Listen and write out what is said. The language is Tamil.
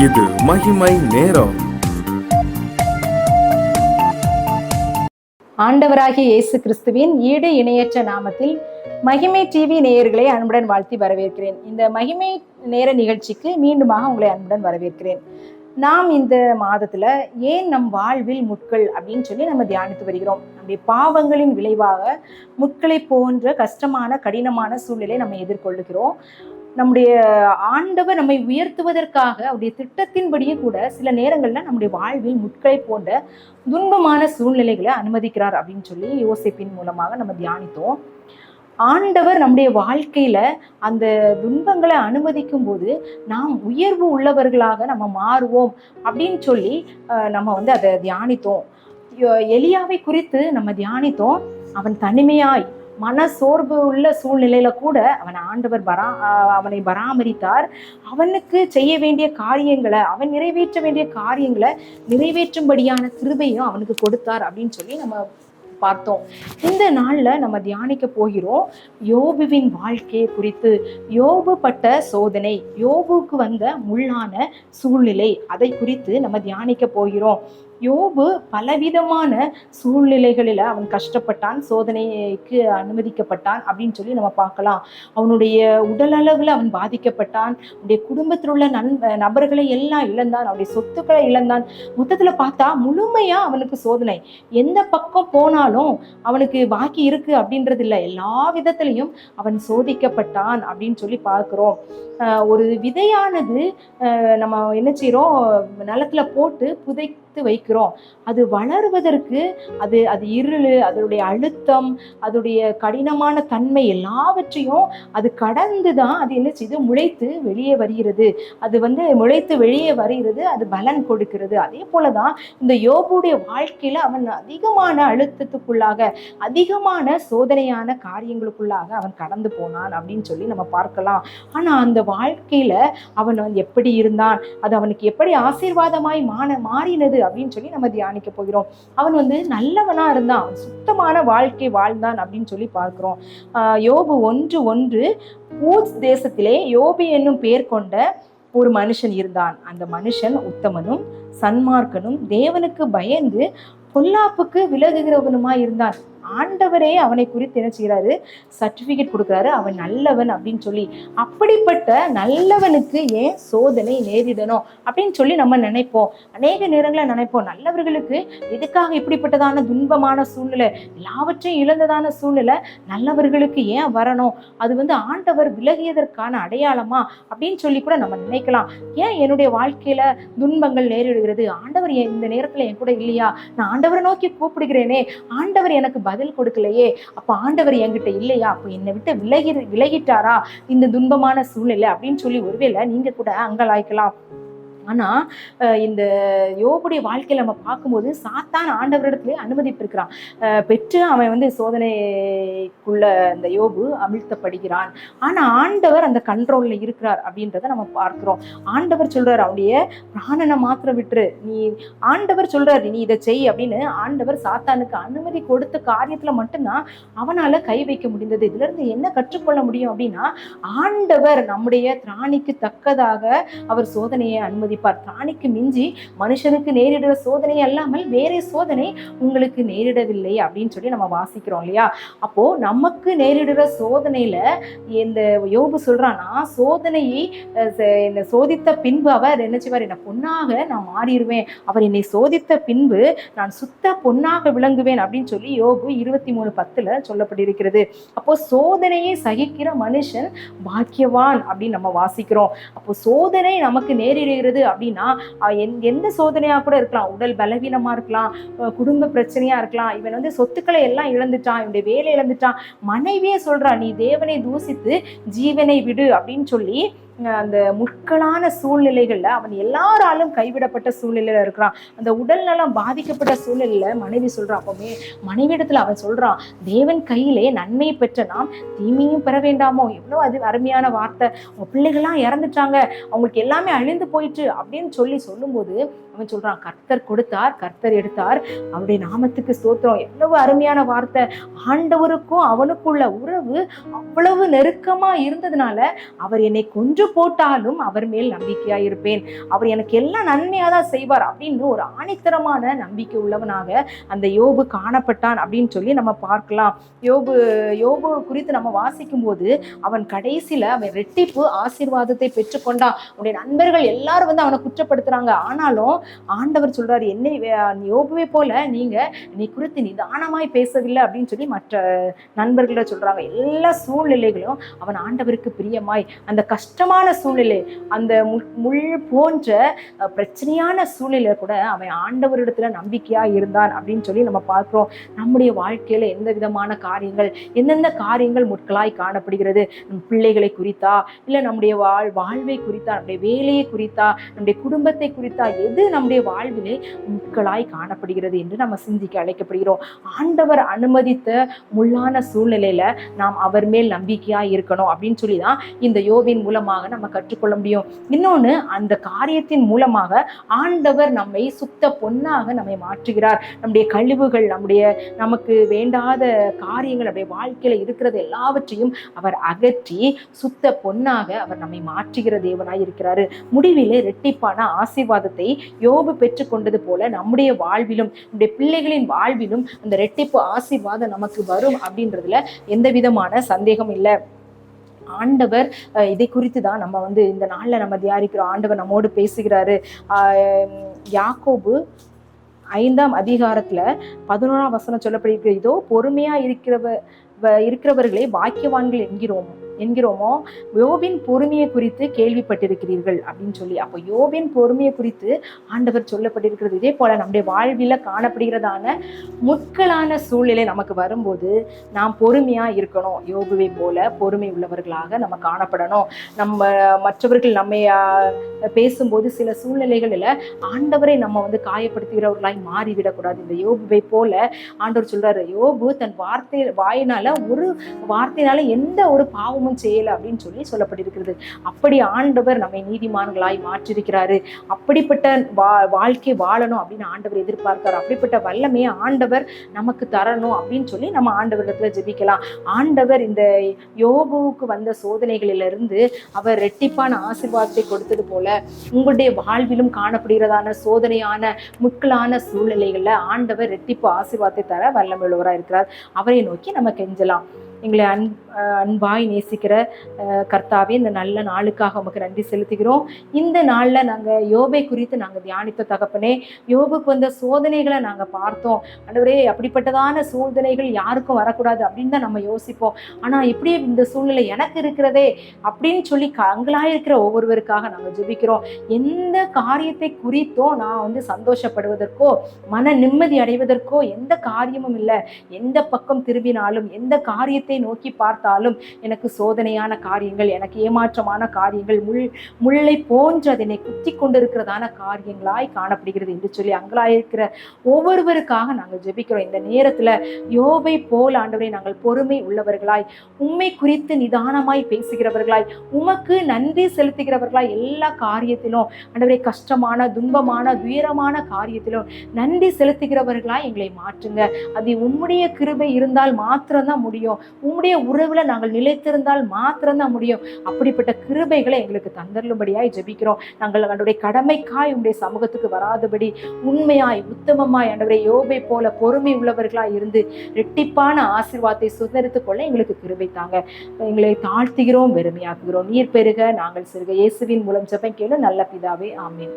இது மகிமை நேரம். ஆண்டவராகிய இயேசு கிறிஸ்துவின் ஈடு இணையற்ற நாமத்தில் மகிமை டிவி நேயர்களை அன்புடன் வாழ்த்தி வரவேற்கிறேன். இந்த மகிமை நேர நிகழ்ச்சிக்கு மீண்டுமாக உங்களை அன்புடன் வரவேற்கிறேன். நாம் இந்த மாதத்துல ஏன் நம் வாழ்வில் முட்கள் அப்படின்னு சொல்லி நம்ம தியானித்து வருகிறோம். நம்முடைய பாவங்களின் விளைவாக முட்களை போன்ற கஷ்டமான கடினமான சூழ்நிலை நம்ம எதிர்கொள்ளுகிறோம். நம்முடைய ஆண்டவர் நம்மை உயர்த்துவதற்காக அவருடைய திட்டத்தின்படியே கூட சில நேரங்கள்ல நம்முடைய வாழ்வில் முட்களை போன்ற துன்பமான சூழ்நிலைகளை அனுமதிக்கிறார் அப்படின்னு சொல்லி யோசிப்பின் மூலமாக நம்ம தியானித்தோம். ஆண்டவர் நம்முடைய வாழ்க்கையில அந்த துன்பங்களை அனுமதிக்கும் போது நாம் உயர்வு உள்ளவர்களாக நம்ம மாறுவோம் அப்படின்னு சொல்லி நம்ம அதை தியானித்தோம். எலியாவை குறித்து நம்ம தியானித்தோம். அவன் தனிமையாய் மன சோர்வு உள்ள சூழ்நிலையில கூட ஆண்டவர் அவனை பராமரித்தார். அவனுக்கு செய்ய வேண்டிய காரியங்களை, அவன் நிறைவேற்ற வேண்டிய காரியங்களை நிறைவேற்றும்படியான கிருபையும் அவனுக்கு கொடுத்தார் அப்படின்னு சொல்லி நம்ம பார்த்தோம். இந்த நாள்ல நம்ம தியானிக்க போகிறோம் யோபுவின் வாழ்க்கையை குறித்து. யோபு பட்ட சோதனை, யோபுக்கு வந்த முள்ளான சூழ்நிலை, அதை குறித்து நம்ம தியானிக்க போகிறோம். யோபு பலவிதமான சூழ்நிலைகளில் அவன் கஷ்டப்பட்டான், சோதனைக்கு அனுமதிக்கப்பட்டான் அப்படின்னு சொல்லி நம்ம பார்க்கலாம். அவனுடைய உடல் அளவில் அவன் பாதிக்கப்பட்டான், அவனுடைய குடும்பத்தில் உள்ள நபர்களை எல்லாம் இழந்தான், அவனுடைய சொத்துக்களை இழந்தான். மொத்தத்தில் பார்த்தா முழுமையா அவனுக்கு சோதனை. எந்த பக்கம் போனாலும் அவனுக்கு பாக்கி இருக்கு அப்படின்றது இல்லை, எல்லா விதத்திலையும் அவன் சோதிக்கப்பட்டான் அப்படின்னு சொல்லி பார்க்கிறோம். ஒரு விதையானது நம்ம என்ன செய்யறோம், நிலத்துல போட்டு புதைத்து வைக்கிறோம். அது வளருவதற்கு அது இருள், அதனுடைய அழுத்தம், அதனுடைய கடினமான தன்மை எல்லாவற்றையும் அது கடந்துதான் அது என்ன செய்து முளைத்து வெளியே வருகிறது. அது முளைத்து வெளியே வருகிறது, அது பலன் கொடுக்கிறது. அதே போலதான் இந்த யோபுடைய வாழ்க்கையில அவன் அதிகமான அழுத்தத்துக்குள்ளாக, அதிகமான சோதனையான காரியங்களுக்குள்ளாக அவன் கடந்து போனான் அப்படின்னு சொல்லி நம்ம பார்க்கலாம். ஆனா அந்த வாழ்க்கையில அவன் எப்படி இருந்தான், அது அவனுக்கு எப்படி ஆசீர்வாதமாய் மாறினது அப்படின்னு சொல்லி நம்ம தியானிக்க போகிறோம். அவன் நல்லவனா இருந்தான், சுத்தமான வாழ்க்கை வாழ்ந்தான் அப்படின்னு சொல்லி பார்க்கிறோம். யோபு 1:1, ஊஸ் தேசத்திலே யோபு என்னும் பெயர் கொண்ட ஒரு மனுஷன் இருந்தான். அந்த மனுஷன் உத்தமனும் சன்மார்க்கனும் தேவனுக்கு பயந்து பொல்லாப்புக்கு விலகுகிறவனுமா இருந்தான். ஆண்டவரே அவனை குறித்து என்ன செய்யறாரு, சர்டிபிகேட் கொடுக்குறாரு, அவன் நல்லவன் அப்படின்னு சொல்லி. அப்படிப்பட்ட நல்லவனுக்கு ஏன் சோதனை நேரிடணும் அப்படின்னு சொல்லி நம்ம நினைப்போம். அநேக நேரங்களில் நினைப்போம், நல்லவர்களுக்கு எதுக்காக இப்படிப்பட்டதான துன்பமான சூழ்நிலை, எல்லாவற்றையும் இழந்ததான சூழ்நிலை நல்லவர்களுக்கு ஏன் வரணும், அது ஆண்டவர் விலகியதற்கான அடையாளமா அப்படின்னு சொல்லி கூட நம்ம நினைக்கலாம். ஏன் என்னுடைய வாழ்க்கையில துன்பங்கள் நேரிடுகிறது, ஆண்டவர் இந்த நேரத்துல என் கூட இல்லையா, நான் ஆண்டவரை நோக்கி கூப்பிடுகிறேனே, ஆண்டவர் எனக்கு பதில் கொடுக்கலையே, அப்ப ஆண்டவர் என்கிட்ட இல்லையா, அப்ப என்னை விட்டு விலகிட்டாரா இந்த துன்பமான சூழ்நிலை அப்படின்னு சொல்லி ஒருவேளை நீங்க கூட அங்கலாய்க்கலாம். ஆனா இந்த யோபுடைய வாழ்க்கையில நம்ம பார்க்கும்போது சாத்தான் ஆண்டவரிடத்திலே அனுமதிப்பிருக்கிறான். பெற்று அவன் சோதனைக்குள்ள இந்த யோபு அமிழ்த்தப்படுகிறான். ஆனா ஆண்டவர் அந்த கண்ட்ரோல்ல இருக்கிறார் அப்படின்றத நம்ம பார்க்கிறோம். ஆண்டவர் சொல்றாரு, அவனுடைய பிராணனை மாத்திரம் விட்டுரு, நீ ஆண்டவர் சொல்றாரு நீ இதை செய் அப்படின்னு ஆண்டவர் சாத்தானுக்கு அனுமதி கொடுத்த காரியத்துல மட்டும்தான் அவனால கை வைக்க முடிந்தது. இதுல இருந்து என்ன கற்றுக்கொள்ள முடியும் அப்படின்னா, ஆண்டவர் நம்முடைய திராணிக்கு தக்கதாக அவர் சோதனையை அனுமதி. திராணிக்கு மிஞ்சி மனுஷனுக்கு நேரிடுற சோதனை அல்லாமல் வேற சோதனை உங்களுக்கு நேரிடவில்லை அப்படின்னு சொல்லி நம்ம வாசிக்கிறோம் இல்லையா. அப்போ நமக்கு நேரிடுற சோதனையில இந்த யோபு சொல்றான்னா, சோதனையை சோதித்த பின்பு அவர் என்ன செய்வார், என்ன பொன்னாக நான் மாறிடுவேன், அவர் என்னை சோதித்த பின்பு நான் சுத்த பொன்னாக விளங்குவேன் அப்படின்னு சொல்லி யோபு 23:10 சொல்லப்பட்டிருக்கிறது. அப்போ சோதனையை சகிக்கிற மனுஷன் பாக்கியவான் அப்படின்னு நம்ம வாசிக்கிறோம். அப்போ சோதனை நமக்கு நேரிடுகிறது அப்படின்னா எந்த சோதனையா கூட இருக்கலாம், உடல் பலவீனமா இருக்கலாம், குடும்ப பிரச்சனையா இருக்கலாம், இவன் சொத்துக்களை எல்லாம் இழந்துட்டான், இவனுடைய வேலை இழந்துட்டான், மனைவியே சொல்றா நீ தேவனை தூசித்து ஜீவனை விடு அப்படின்னு சொல்லி அந்த முட்களான சூழ்நிலைகள்ல அவன் எல்லாராலும் கைவிடப்பட்ட சூழ்நிலையில இருக்கிறான். அந்த உடல் நலம் பாதிக்கப்பட்ட சூழ்நிலையில மனைவி சொல்றான். அப்பவுமே மனைவியிடத்துல அவன் சொல்றான், தேவன் கையிலே நன்மை பெற்ற நாம் தீமையும் பெற வேண்டாமோ. எவ்வளவு அது அருமையான வார்த்தை. அவங்க பிள்ளைகள்லாம் இறந்துட்டாங்க, அவங்களுக்கு எல்லாமே அழிந்து போயிட்டு அப்படின்னு சொல்லும்போது அவன் சொல்றான், கர்த்தர் கொடுத்தார், கர்த்தர் எடுத்தார், அவருடைய நாமத்துக்கு ஸ்தோத்திரம். எவ்வளவு அருமையான வார்த்தை. ஆண்டவருக்கும் அவனுக்குள்ள உறவு அவ்வளவு நெருக்கமா இருந்ததுனால அவர் என்னை கொன்று போட்டாலும் அவர் மேல் நம்பிக்கையா இருப்பேன், அவர் எனக்கு எல்லாம் நன்மையா தான் செய்வார் அப்படின்னு ஒரு ஆணித்தரமான நம்பிக்கை உள்ளவனாக அந்த யோபு காணப்பட்டான் அப்படின்னு சொல்லி நம்ம பார்க்கலாம். யோபு குறித்து நம்ம வாசிக்கும் போது அவன் கடைசியில அவன் ரெட்டிப்பு ஆசீர்வாதத்தை பெற்றுக்கொண்டான். உன்னுடைய நண்பர்கள் எல்லாரும் வந்து அவனை குற்றப்படுத்துறாங்க, ஆனாலும் ஆண்டவர் சொல்றாரு, என்னை யோபுவை போல நீங்க நீ குறித்து நிதானமாய் பேசவில்லை அப்படின்னு சொல்லி மற்ற நண்பர்கள சொல்றாங்க. எல்லா சூழ்நிலைகளும் அவன் ஆண்டவருக்கு பிரியமாய், அந்த கஷ்டமான சூழ்நிலை, அந்த முள் போன்ற பிரச்சனையான சூழ்நிலை கூட அவன் ஆண்டவரிடத்துல நம்பிக்கையா இருந்தான் அப்படின்னு சொல்லி நம்ம பார்க்கிறோம். நம்முடைய வாழ்க்கையில எந்த விதமான காரியங்கள், எந்தெந்த காரியங்கள் முட்களாய் காணப்படுகிறது, நம் பிள்ளைகளை குறித்தா, இல்ல நம்முடைய வாழ்வை குறித்தா, நம்முடைய வேலையை குறித்தா, நம்முடைய குடும்பத்தை குறித்தா, எது நம்முடைய வாழ்விலே முட்களாய் காணப்படுகிறது என்று நம்ம சிந்திக்க அழைக்கப்படுகிறோம். ஆண்டவர் அனுமதித்த முள்ளான சூழ்நிலையில நாம் அவர் மேல் நம்பிக்கையா இருக்கணும் அப்படின்னு சொல்லிதான் இந்த யோபின் மூலமாக நம்ம கற்றுக்கொள்ள முடியும். இன்னொன்னு, அந்த காரியத்தின் மூலமாக ஆண்டவர் நம்மை சுத்த பொன்னாக நம்மை மாற்றுகிறார். நம்முடைய கழிவுகள், நமக்கு வேண்டாத காரியங்கள், நம்முடைய வாழ்க்கையில இருக்கிறது எல்லாவற்றையும் அவர் அகற்றி சுத்த பொன்னாக அவர் நம்மை மாற்றுகிற தேவனாய் இருக்கிறாரு. முடிவிலே இரட்டிப்பான ஆசீர்வாதத்தை யோபு பெற்றுக்கொண்டது போல நம்முடைய வாழ்விலும், நம்முடைய பிள்ளைகளின் வாழ்விலும் அந்த இரட்டிப்பு ஆசீர்வாதம் நமக்கு வரும் அப்படின்றதுல எந்த விதமான சந்தேகம் இல்லை. ஆண்டவர் இதை குறித்து தான் நம்ம வந்து இந்த நாள்ல நம்ம தியானிக்கிறோம். ஆண்டவர் நம்மோடு பேசுகிறாரு. யாக்கோபு 5ஆம் அதிகாரத்துல 11ஆம் வசனம் சொல்லப்படுகிறது, இதோ பொறுமையா இருக்கிறவர்களை பாக்கியவான்கள் என்கிறோமோ யோபின் பொறுமையை குறித்து கேள்விப்பட்டிருக்கிறீர்கள் அப்படின்னு சொல்லி. அப்போ யோபின் பொறுமையை குறித்து ஆண்டவர் சொல்லப்பட்டிருக்கிறது. இதே போல நம்முடைய வாழ்வில காணப்படுகிறதான முட்களான சூழ்நிலை நமக்கு வரும்போது நாம் பொறுமையா இருக்கணும். யோபுவை போல பொறுமை உள்ளவர்களாக நம்ம காணப்படணும். நம்ம மற்றவர்கள் நம்மை பேசும்போது சில சூழ்நிலைகளில் ஆண்டவரை நம்ம வந்து காயப்படுத்துகிறவர்களாய் மாறிவிடக்கூடாது. இந்த யோபுவை போல ஆண்டவர் சொல்றாரு, யோபு தன் வாயினால ஒரு வார்த்தையினால எந்த ஒரு பாவமும் செய்யல அப்படின்னு சொல்லி சொல்லப்பட்டிருக்கிறது. அப்படி ஆண்டவர் நம்மை நீதிமான்களாய் மாற்றிருக்கிறாரு. அப்படிப்பட்ட வாழ்க்கை வாழணும் அப்படின்னு ஆண்டவர் எதிர்பார்க்கிறார். அப்படிப்பட்ட வல்லமையை ஆண்டவர் நமக்கு தரணும் அப்படின்னு சொல்லி நம்ம ஆண்டவரிடத்துல ஜெபிக்கலாம். ஆண்டவர் இந்த யோபுவுக்கு வந்த சோதனைகளிலிருந்து அவர் இரட்டிப்பான ஆசீர்வாதத்தை கொடுத்தது போல உங்களுடைய வாழ்விலும் காணப்படுகிறதான சோதனையான முட்களான சூழ்நிலைகள்ல ஆண்டவர் இரட்டிப்பு ஆசீர்வாதத்தை தர வல்லமையுள்ளவராக இருக்கிறார். அவரை நோக்கி நம்ம கெஞ்சலாம். எங்களை அன்பாய் நேசிக்கிற கர்த்தாவே, இந்த நல்ல நாளுக்காக உமக்கு நன்றி செலுத்துகிறோம். இந்த நாளில் நாங்கள் யோபை குறித்து நாங்கள் தியானித்த தகப்பனே, யோபுக்கு வந்த சோதனைகளை நாங்கள் பார்த்தோம். ஆண்டவரே, அப்படிப்பட்டதான சோதனைகள் யாருக்கும் வரக்கூடாது அப்படின்னு தான் நம்ம யோசிப்போம். ஆனால் இப்படியே இந்த சூழ்நிலை எனக்கு இருக்கிறதே அப்படின்னு சொல்லி அங்கலாயிருக்கிற ஒவ்வொருவருக்காக நாங்கள் ஜெபிக்கிறோம். எந்த காரியத்தை குறித்தோ நான் வந்து சந்தோஷப்படுவதற்கோ மன நிம்மதி அடைவதற்கோ எந்த காரியமும் இல்லை. எந்த பக்கம் திரும்பினாலும், எந்த காரியத்தை நோக்கி பார்த்தாலும் எனக்கு சோதனையான காரியங்கள், எனக்கு ஏமாற்றமான காரியங்கள், முள்ளை போன்று அதனை குத்தி கொண்டிருக்கிறதான காரியங்களாய் காணப்படுகிறது என்று சொல்லி அங்கலாயிருக்கிற ஒவ்வொருவருக்காக நாங்கள் ஜெபிக்கிறோம். இந்த நேரத்துல யோபை போல் ஆண்டவரை நாங்கள் பொறுமை உள்ளவர்களாய், உம்மை குறித்து நிதானமாய் பேசுகிறவர்களாய், உமக்கு நன்றி செலுத்துகிறவர்களாய், எல்லா காரியத்திலும் ஆண்டவரை கஷ்டமான, துன்பமான, துயரமான காரியத்திலும் நன்றி செலுத்துகிறவர்களாய் எங்களை மாற்றுங்க. அது உம்முடைய கிருபை இருந்தால் மாத்திரம்தான் முடியும். உம்முடைய உறவுல நாங்கள் நிலைத்திருந்தால் மாத்திரம்தான் முடியும். அப்படிப்பட்ட கிருபைகளை எங்களுக்கு தந்தருளும்படியாய் ஜெபிக்கிறோம். நாங்கள் ஆண்டவரே கடமைக்காய் உம்முடைய சமூகத்துக்கு வராதபடி உண்மையாய், உத்தமமாய் ஆண்டவரே யோபை போல பொறுமை உள்ளவர்களாய் இருந்து இரட்டிப்பான ஆசீர்வாதத்தை சுதந்திரித்துக் கொள்ள எங்களுக்கு கிருபை தாங்க. எங்களை தாழ்த்துகிறோம், வெறுமையாக்குகிறோம். நீர் பெருக, நாங்கள் சிறுக. இயேசுவின் மூலம் ஜெபம் கேளு நல்ல பிதாவே, ஆமென்.